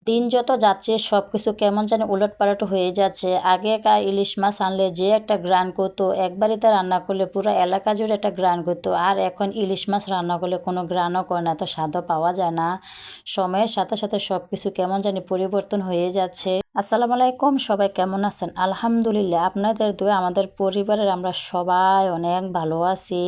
দিন যত যাচ্ছে সব কিছু কেমন জানি উলটপালট হয়ে যাচ্ছে। আগেকার ইলিশ মাছ আনলে যে একটা গ্রান করতো, একবারিতে রান্না করলে পুরো এলাকা জুড়ে একটা গ্রান করতো। আর এখন ইলিশ মাছ রান্না করলে কোনো গ্রানও করে না, তো স্বাদও পাওয়া যায় না। সময়ের সাথে সাথে সব কিছু কেমন জানি পরিবর্তন হয়ে যাচ্ছে। আসসালামু আলাইকুম, সবাই কেমন আছেন? আলহামদুলিল্লাহ, আপনাদের দোয়া আমাদের পরিবারের আমরা সবাই অনেক ভালো আছি।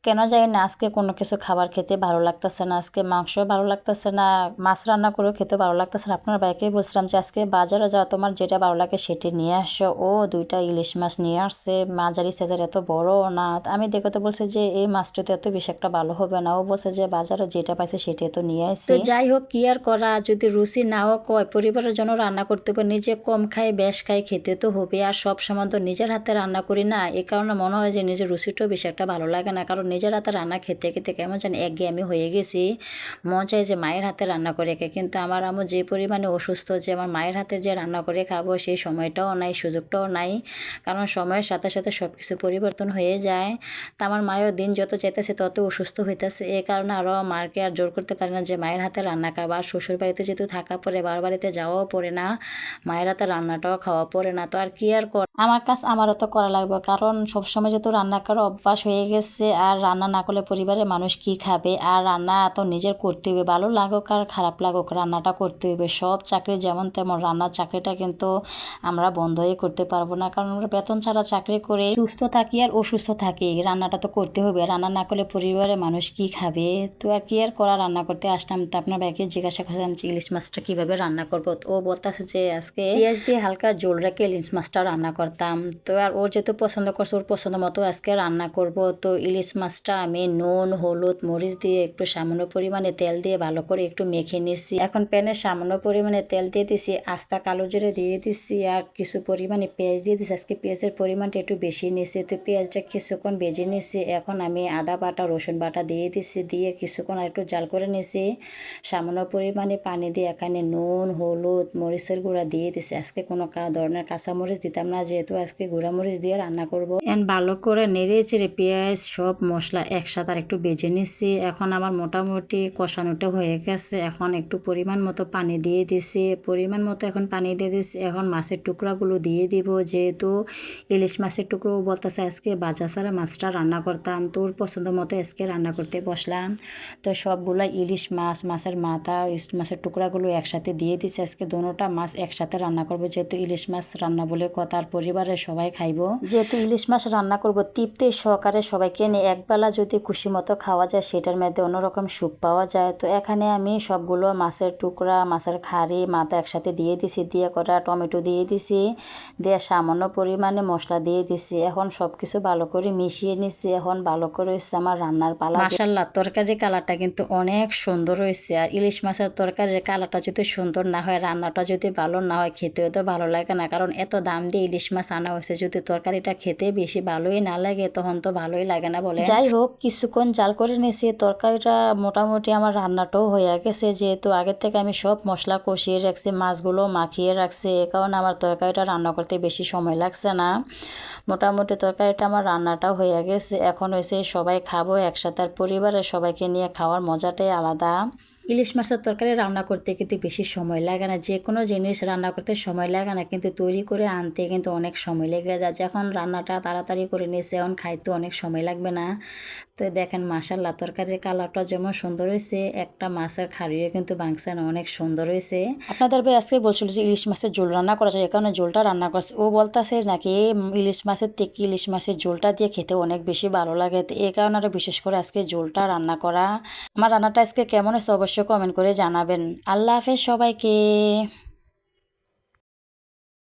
কেন জানি না আজকে কোনো কিছু খাবার খেতে ভালো লাগতেছে না, আজকে মাংস ভালো লাগতেছে না, মাছ রান্না করেও খেতে ভালো লাগতেছে না। আপনার ভাইকে বলছিলাম যে আজকে বাজারে যাওয়া, তোমার যেটা ভালো লাগে সেটি নিয়ে আসো। ও 2টা ইলিশ মাছ নিয়ে আসছে, মাঝারি সাইজের, এত বড় না। আমি দেখতে বলছে যে এই মাছটা তো এত বেশি একটা ভালো হবে না। ও বলছে যে বাজারে যেটা পাইছে সেটাই তো নিয়ে আসছে। তো যাই হোক, কি আর করা, যদি রুচি নাও কয় পরিবারের জন্য রান্না করতে হবে, নিজে কম খাই বেশ খাই খেতে তো হবে। আর সব সময় তো নিজের হাতে রান্না করি না, এই কারণে মনে হয় যে নিজের রুচিটাও বেশি একটা ভালো লাগে না। কারণ নিজের হাতে রান্না খেতে খেতে কেমন জানি একঘেয়েমি হয়ে গেছি। মন চাই যে মায়ের হাতে রান্না করে খেয়ে, কিন্তু আমার আম্মু যে পরিমাণে অসুস্থ যে আমার মায়ের হাতে যে রান্না করে খাবো সেই সময়টাও নাই, সুযোগটাও নাই। কারণ সময়ের সাথে সাথে সব কিছু পরিবর্তন হয়ে যায়। তা আমার মায়ের দিন যত যেতেছে তত অসুস্থ হইতেছে। এই কারণে আরও মাকে আর জোর করতে পারে না যে মায়ের হাতে রান্না খাবো। আর শ্বশুর বাড়িতে যেহেতু থাকা পড়ে, বাবার বাড়িতে যাওয়াও পড়ে না, মায়ের হাতে রান্নাটাও খাওয়া পড়ে না। তো আর কি আর কর, আমার কাজ আমারও তো করা লাগবে। কারণ সবসময় যেহেতু রান্না করার অভ্যাস হয়ে গেছে, আর রান্না না করলে পরিবারের মানুষ কি খাবে? আর রান্না তো নিজের করতে হবে, ভালো লাগুক আর খারাপ লাগুক রান্নাটা করতে হবে। সব চাকরি যেমন তেমন, রান্নার চাকরিটা কিন্তু আমরা বন্ধই করতে পারবো না। কারণ আমরা বেতন ছাড়া চাকরি করে সুস্থ থাকি আর অসুস্থ থাকি, রান্নাটা তো করতে হবে। রান্না না করলে পরিবারের মানুষ কি খাবে? তো আর কি আর করা, রান্না করতে আসলাম। তো আপনার ভাইকে জিজ্ঞাসা করলাম যে ইলিশ মাছটা কিভাবে রান্না করবো। ও বলতেছে যে আজকে পেঁয়াজ দিয়ে হালকা জোল রেখে ইলিশ মাছটা রান্না করতাম। তো আর ওর যেহেতু পছন্দ করছে, ওর পছন্দ মতো আজকে রান্না করব। তো ইলিশ মাছটা আমি নুন হলুদ মরিচ দিয়ে একটু সামান্য পরিমাণে তেল দিয়ে ভালো করে একটু মেখে নিয়েছি। এখন প্যানে সামান্য পরিমাণে তেল দিয়ে দিছি, আস্তা কালো জিরে দিয়ে দিছি, আর কিছু পরিমাণে পেঁয়াজ দিয়ে দিছি। আজকে পেঁয়াজের পরিমাণটা একটু বেশি নিয়েছি। তো পেঁয়াজটা কিছুক্ষণ ভেজে নিয়েছি। এখন আমি আদা বাটা রসুন বাটা দিয়ে দিছি, দিয়ে কিছুক্ষণ আর একটু জাল করে নিয়েছি। সামান্য পরিমাণে পানি দিয়ে এখানে নুন হলুদ মরিচের গুঁড়া দিয়ে দিছি। আজকে কোনো ধরনের কাঁচামরিচ দিতাম না, যেহেতু আজকে গুঁড়া মরিচ দিয়ে রান্না করব। ভালো করে নেড়ে চেড়ে পেঁয়াজ সব মশলা একসাথে আর একটু বেজে নিচ্ছি। এখন আমার মোটামুটি কষানোটা হয়ে গেছে। এখন একটু পরিমাণ মতো পানি দিয়ে দিছি, পরিমাণ মতো এখন পানি দিয়ে দিছি। এখন মাছের টুকরাগুলো দিয়ে দিব, যেহেতু ইলিশ মাছের টুকরো বলতেছে আজকে বাজা ছাড়া মাছটা রান্না করতাম। তোর পছন্দ মতো আজকে রান্না করতে বসলাম। তো সবগুলা ইলিশ মাছ, মাছের মাথা, মাছের টুকরাগুলো একসাথে দিয়ে দিছি। আজকে দোনোটা মাছ একসাথে রান্না করবো, যেহেতু ইলিশ মাছ রান্না বলে কথা, আর পরিবারের সবাই খাইবো। যেহেতু ইলিশ মাছ রান্না করব তৃপ্তি সহকারে সবাইকে নিয়ে, একবেলা যদি খুশি মতো খাওয়া যায় সেটার মধ্যে অন্যরকম সুখ পাওয়া যায়। তো এখানে আমি সবগুলো মাছের টুকরা, মাছের খাড়ি, মাথা একসাথে দিয়ে দিছি, দিয়ে কটা টমেটো দিয়ে দিছি, দিয়ে সামান্য পরিমাণে মশলা দিয়ে দিছি। এখন সব কিছু ভালো করে মিশিয়ে নিছি। এখন ভালো করে হচ্ছে আমার রান্নার পালা। মাশাআল্লাহ, তরকারির কালারটা কিন্তু অনেক সুন্দর হয়েছে। আর ইলিশ মাছের তরকারির কালারটা যদি সুন্দর না হয়, রান্নাটা যদি ভালো না হয়, খেতেও তো ভালো লাগে না। কারণ এত দাম দিয়ে ইলিশ মাছ আনা হয়েছে, যদি তরকারিটা খেতে বেশি ভালোই না লাগে তখন তো ভালোই লাগে না বলে। যাই হোক, কিছুক্ষণ জাল করে নিয়েছি। তরকারিটা মোটামুটি আমার রান্নাটাও হয়ে গেছে, যেহেতু আগের থেকে আমি সব মশলা কষিয়ে রাখছি, মাছগুলো মাখিয়ে রাখছি। এ কারণে আমার তরকারিটা রান্না করতে বেশি সময় লাগছে না। মোটামুটি তরকারিটা আমার রান্নাটাও হয়ে গেছে। এখন হয়েছে সবাই খাবো একসাথে, আর পরিবারের সবাইকে নিয়ে খাওয়ার মজাটাই আলাদা। ইলিশ মাছের তরকারি রান্না করতে কিন্তু বেশি সময় লাগে না, যে কোনো জিনিস রান্না করতে সময় লাগে না, কিন্তু তৈরি করে আনতে কিন্তু অনেক সময় লেগে যায়। যখন রান্নাটা তাড়াতাড়ি করে নিয়েছে, এখন খাইতে অনেক সময় লাগবে না। তো দেখেন মাশাআল্লাহ, তরকারির কালারটা যেমন সুন্দর হয়েছে, একটা মাছের খাড়িও কিন্তু বাংছে না, অনেক সুন্দর হয়েছে। আপনাদের ভাই আজকে বলছিল যে ইলিশ মাছের ঝোল রান্না করা যায়, এই কারণে ঝোলটা রান্না করছে। ও বলতেছে নাকি ইলিশ মাছের থেকে ইলিশ মাছের ঝোলটা দিয়ে খেতে অনেক বেশি ভালো লাগে। তো এই কারণে আরও বিশেষ করে আজকে ঝোলটা রান্না করা। আমার রান্নাটা আজকে কেমন হয়েছে অবশ্যই কমেন্ট করে জানাবেন। আল্লাহ হাফেজ সবাইকে।